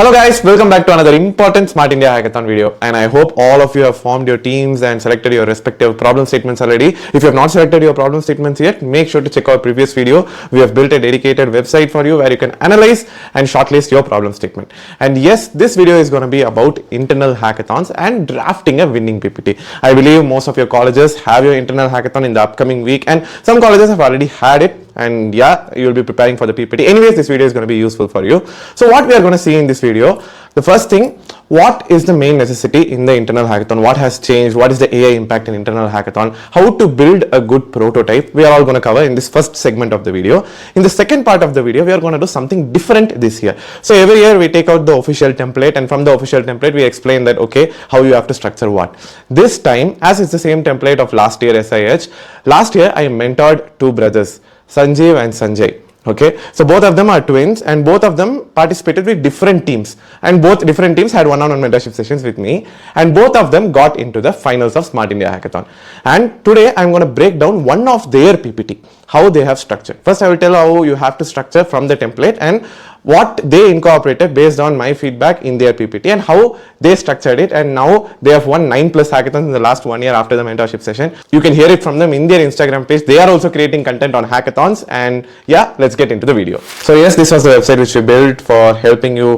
Hello guys, welcome back to another important Smart India Hackathon video, and I hope all of you have formed your teams and selected your respective problem statements already. If you have not selected your problem statements yet, make sure to check our previous video. We have built a dedicated website for you where you can analyze and shortlist your problem statement. And yes, this video is going to be about internal hackathons and drafting a winning PPT. I believe most of your colleges have your internal hackathon in the upcoming week, and some colleges have already had it. And yeah, you will be preparing for the PPT. Anyways, this video is going to be useful for you. So what we are going to see in this video, the first thing, what is the main necessity in the internal hackathon? What has changed? What is the AI impact in internal hackathon? How to build a good prototype? We are all going to cover in this first segment of the video. In the second part of the video, we are going to do something different this year. So every year we take out the official template, and from the official template we explain that okay, how you have to structure what. This time, as it's the same template of last year SIH, last year I mentored two brothers, Sanjeev and Sanjay. Okay, so both of them are twins, and both of them participated with different teams, and both different teams had one-on-one mentorship sessions with me, and both of them got into the finals of Smart India Hackathon. And today I'm going to break down one of their PPT, how they have structured. First I will tell how you have to structure from the template and what they incorporated based on my feedback in their PPT and how they structured it, and now they have won 9+ hackathons in the last 1 year after the mentorship session. You can hear it from them in their Instagram page. They are also creating content on hackathons, and yeah, let's get into the video. So yes, this was the website which we built for helping you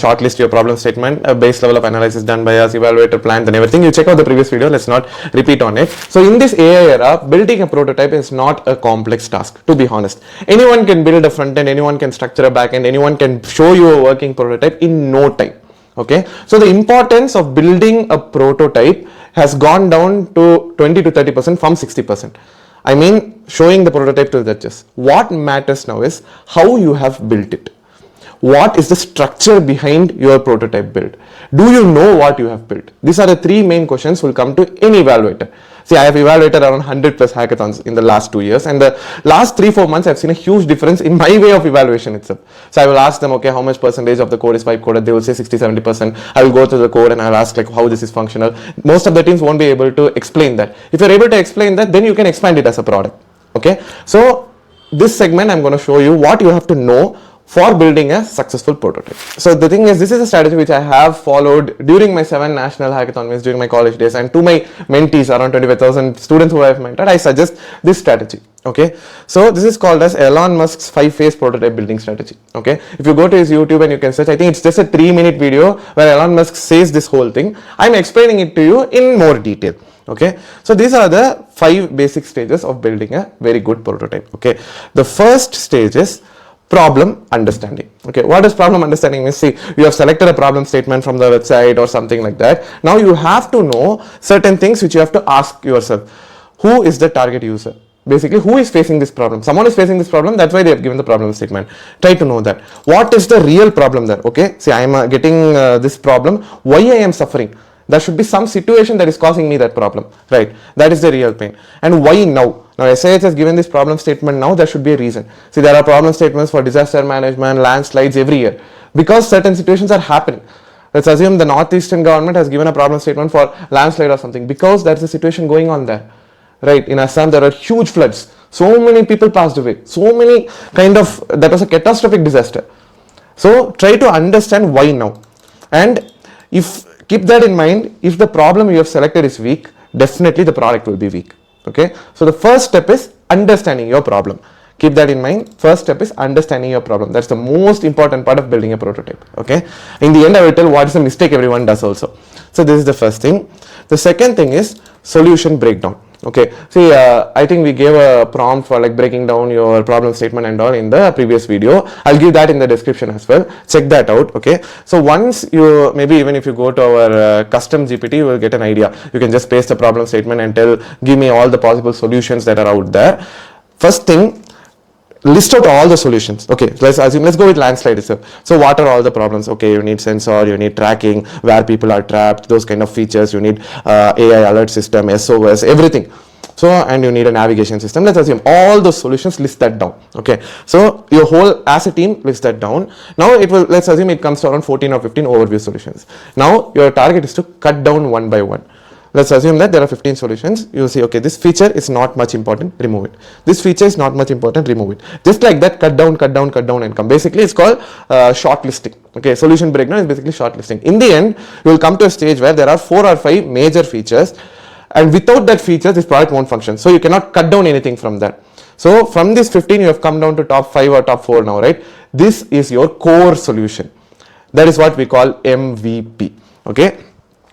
shortlist your problem statement. A base level of analysis done by us, evaluator plans and everything. You check out the previous video, let's not repeat on it. So in this AI era, building a prototype is not a complex task, to be honest. Anyone can build a front end, anyone can structure a back end, anyone can show you a working prototype in no time. Okay, so the importance of building a prototype has gone down to 20 to 30% from 60%. I mean, showing the prototype to the judges. What matters now is how you have built it. What is the structure behind your prototype build? Do you know what you have built? These are the three main questions will come to any evaluator. See, I have evaluated around 100+ hackathons in the last 2 years, and the last 3-4 months I've seen a huge difference in my way of evaluation itself. So I will ask them, okay, how much percentage of the code is pipe coded? They will say 60-70%. I will go through the code and I'll ask like how this is functional. Most of the teams won't be able to explain that. If you're able to explain that, then you can expand it as a product. Okay, so this segment I'm going to show you what you have to know for building a successful prototype. So the thing is, this is a strategy which I have followed during my 7 national hackathon wins during my college days, and to my mentees, around 25,000 students who I have mentored, I suggest this strategy. Okay, so this is called as Elon Musk's 5-phase prototype building strategy. Okay, if you go to his YouTube and you can search, I think it's just a 3-minute video where Elon Musk says this whole thing. I'm explaining it to you in more detail. Okay, so these are the 5 basic stages of building a very good prototype. Okay, the first stage is problem understanding. Okay, what does problem understanding mean? See, you have selected a problem statement from the website or something like that. Now you have to know certain things which you have to ask yourself. Who is the target user? Basically, who is facing this problem? Someone is facing this problem, that's why they have given the problem statement. Try to know that. What is the real problem there? Okay, see, I am getting this problem. Why I am suffering? There should be some situation that is causing me that problem, right? That is the real pain. And why now? Now SIH has given this problem statement now, there should be a reason. See, there are problem statements for disaster management, landslides every year, because certain situations are happening. Let's assume the northeastern government has given a problem statement for landslide or something, because there is a situation going on there, right? In Assam, there are huge floods. So many people passed away. So many that was a catastrophic disaster. So try to understand why now. And keep that in mind, if the problem you have selected is weak, definitely the product will be weak. Okay, so the first step is understanding your problem. Keep that in mind. First step is understanding your problem. That's the most important part of building a prototype. Okay, in the end I will tell what is the mistake everyone does also. So this is the first thing. The second thing is solution breakdown. Okay, see, I think we gave a prompt for like breaking down your problem statement and all in the previous video. I'll give that in the description as well. Check that out. Okay, so once you, maybe even if you go to our custom GPT, you will get an idea. You can just paste the problem statement and give me all the possible solutions that are out there. First thing, list out all the solutions. Okay, let's go with landslide itself. So what are all the problems? Okay, you need sensor, you need tracking, where people are trapped, those kind of features. You need AI alert system, SOS, everything. So, and you need a navigation system. Let's assume all those solutions, list that down. Okay, so your whole, as a team, list that down. Now it will, let's assume it comes to around 14 or 15 overview solutions. Now your target is to cut down one by one. Let's assume that there are 15 solutions. You will see, okay, this feature is not much important, remove it. This feature is not much important, remove it. Just like that, cut down, and come. Basically, it's called shortlisting. Okay, solution breakdown is basically shortlisting. In the end, you will come to a stage where there are 4 or 5 major features, and without that feature, this product won't function. So you cannot cut down anything from that. So from this 15, you have come down to top 5 or top 4 now, right? This is your core solution. That is what we call MVP. Okay.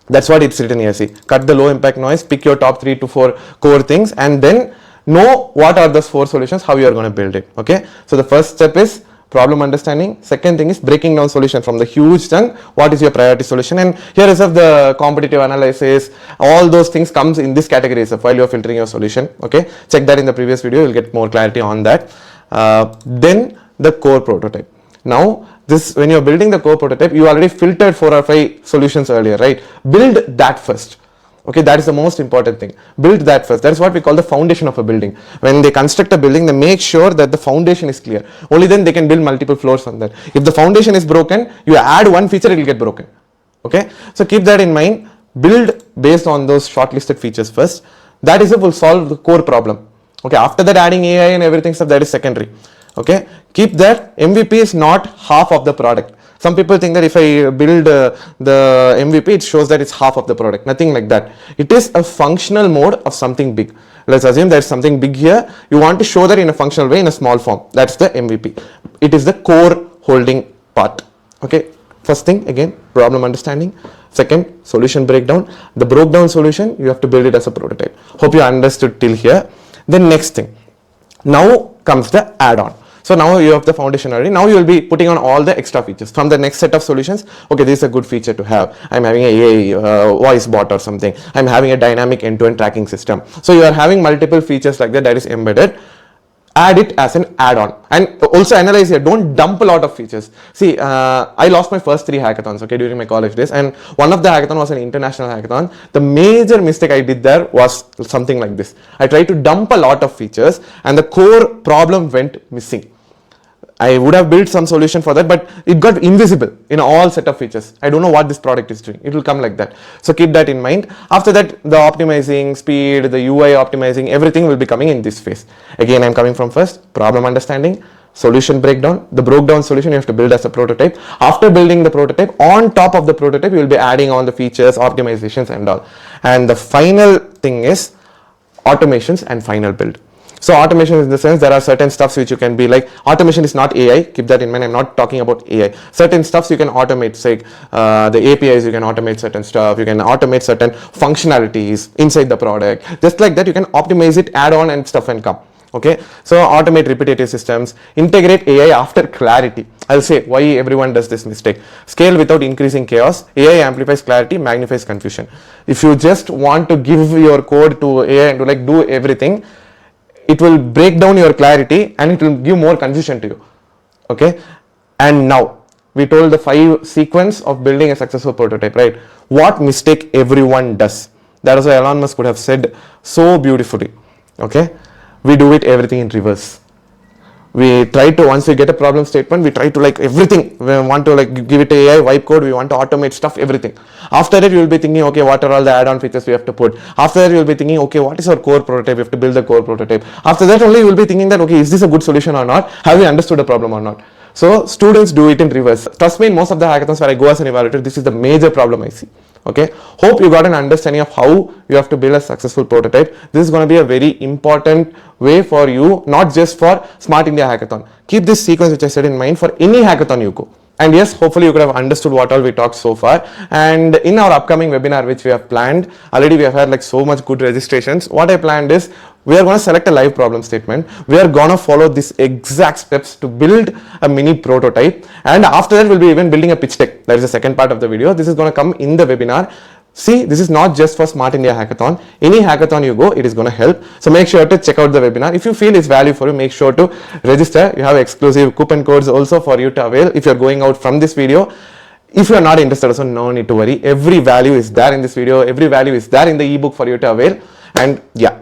That's what it's written here. See, cut the low impact noise, pick your top 3 to 4 core things, and then know what are those 4 solutions, how you are going to build it. Okay. So the first step is problem understanding. Second thing is breaking down solution from the huge chunk. What is your priority solution? And here is of the competitive analysis. All those things comes in this category while you are filtering your solution. Okay. Check that in the previous video. You'll get more clarity on that. Then the core prototype. Now, when you're building the core prototype, you already filtered 4 or 5 solutions earlier, right? Build that first. Okay, that is the most important thing. Build that first. That is what we call the foundation of a building. When they construct a building, they make sure that the foundation is clear. Only then they can build multiple floors on that. If the foundation is broken, you add one feature, it will get broken. Okay, so keep that in mind. Build based on those shortlisted features first. That is it will solve the core problem. Okay, after that, adding AI and everything stuff, that is secondary. Okay, keep that. MVP is not half of the product. Some people think that if I build the MVP, it shows that it's half of the product. Nothing like that. It is a functional mode of something big. Let's assume there's something big here. You want to show that in a functional way, in a small form. That's the MVP. It is the core holding part. Okay, first thing, again, problem understanding. Second, solution breakdown. The broke down solution, you have to build it as a prototype. Hope you understood till here. The next thing. Now comes the add-on. So now you have the foundation already. Now you will be putting on all the extra features from the next set of solutions. Okay, this is a good feature to have. I'm having a voice bot or something. I'm having a dynamic end-to-end tracking system. So you are having multiple features like that is embedded. Add it as an add-on, and also analyze here. Don't dump a lot of features. See, I lost my first 3 hackathons, okay, during my college days, and one of the hackathon was an international hackathon. The major mistake I did there was something like this. I tried to dump a lot of features, and the core problem went missing. I would have built some solution for that, but it got invisible in all set of features. I don't know what this product is doing. It will come like that. So keep that in mind. After that, the optimizing, speed, the UI optimizing, everything will be coming in this phase. Again, I'm coming from first, problem understanding, solution breakdown. The broke down solution you have to build as a prototype. After building the prototype, on top of the prototype, you will be adding on the features, optimizations and all. And the final thing is automations and final build. So automation is in the sense there are certain stuffs which you can be like, automation is not AI, keep that in mind, I'm not talking about AI. Certain stuffs you can automate, say the APIs, you can automate certain stuff, you can automate certain functionalities inside the product. Just like that you can optimize it, add on and stuff and come. Okay, so automate repetitive systems, integrate AI after clarity. I'll say why everyone does this mistake. Scale without increasing chaos. AI amplifies clarity, magnifies confusion. If you just want to give your code to AI and to like do everything, it will break down your clarity and it will give more confusion to you. Okay, and now we told the 5 sequence of building a successful prototype, right? What mistake everyone does. That is why Elon Musk could have said so beautifully. Okay, we do it everything in reverse. We try to, once we get a problem statement, we try to like everything. We want to like give it a AI, wipe code, we want to automate stuff, everything. After that, you will be thinking, okay, what are all the add-on features we have to put? After that, you will be thinking, okay, what is our core prototype? We have to build the core prototype. After that, only you will be thinking that, okay, is this a good solution or not? Have we understood the problem or not? So students do it in reverse. Trust me, in most of the hackathons where I go as an evaluator, this is the major problem I see. Okay, hope you got an understanding of how you have to build a successful prototype. This is going to be a very important way for you, not just for Smart India Hackathon. Keep this sequence which I said in mind for any hackathon you go. And yes, hopefully you could have understood what all we talked so far. And in our upcoming webinar which we have planned, already we have had like so much good registrations. What I planned is we are going to select a live problem statement. We are going to follow these exact steps to build a mini prototype. And after that, we'll be even building a pitch deck. That is the second part of the video. This is going to come in the webinar. See, this is not just for Smart India Hackathon. Any hackathon you go, it is going to help. So make sure to check out the webinar. If you feel it's value for you, make sure to register. You have exclusive coupon codes also for you to avail if you're going out from this video. If you're not interested, also no need to worry. Every value is there in this video. Every value is there in the ebook for you to avail. And yeah.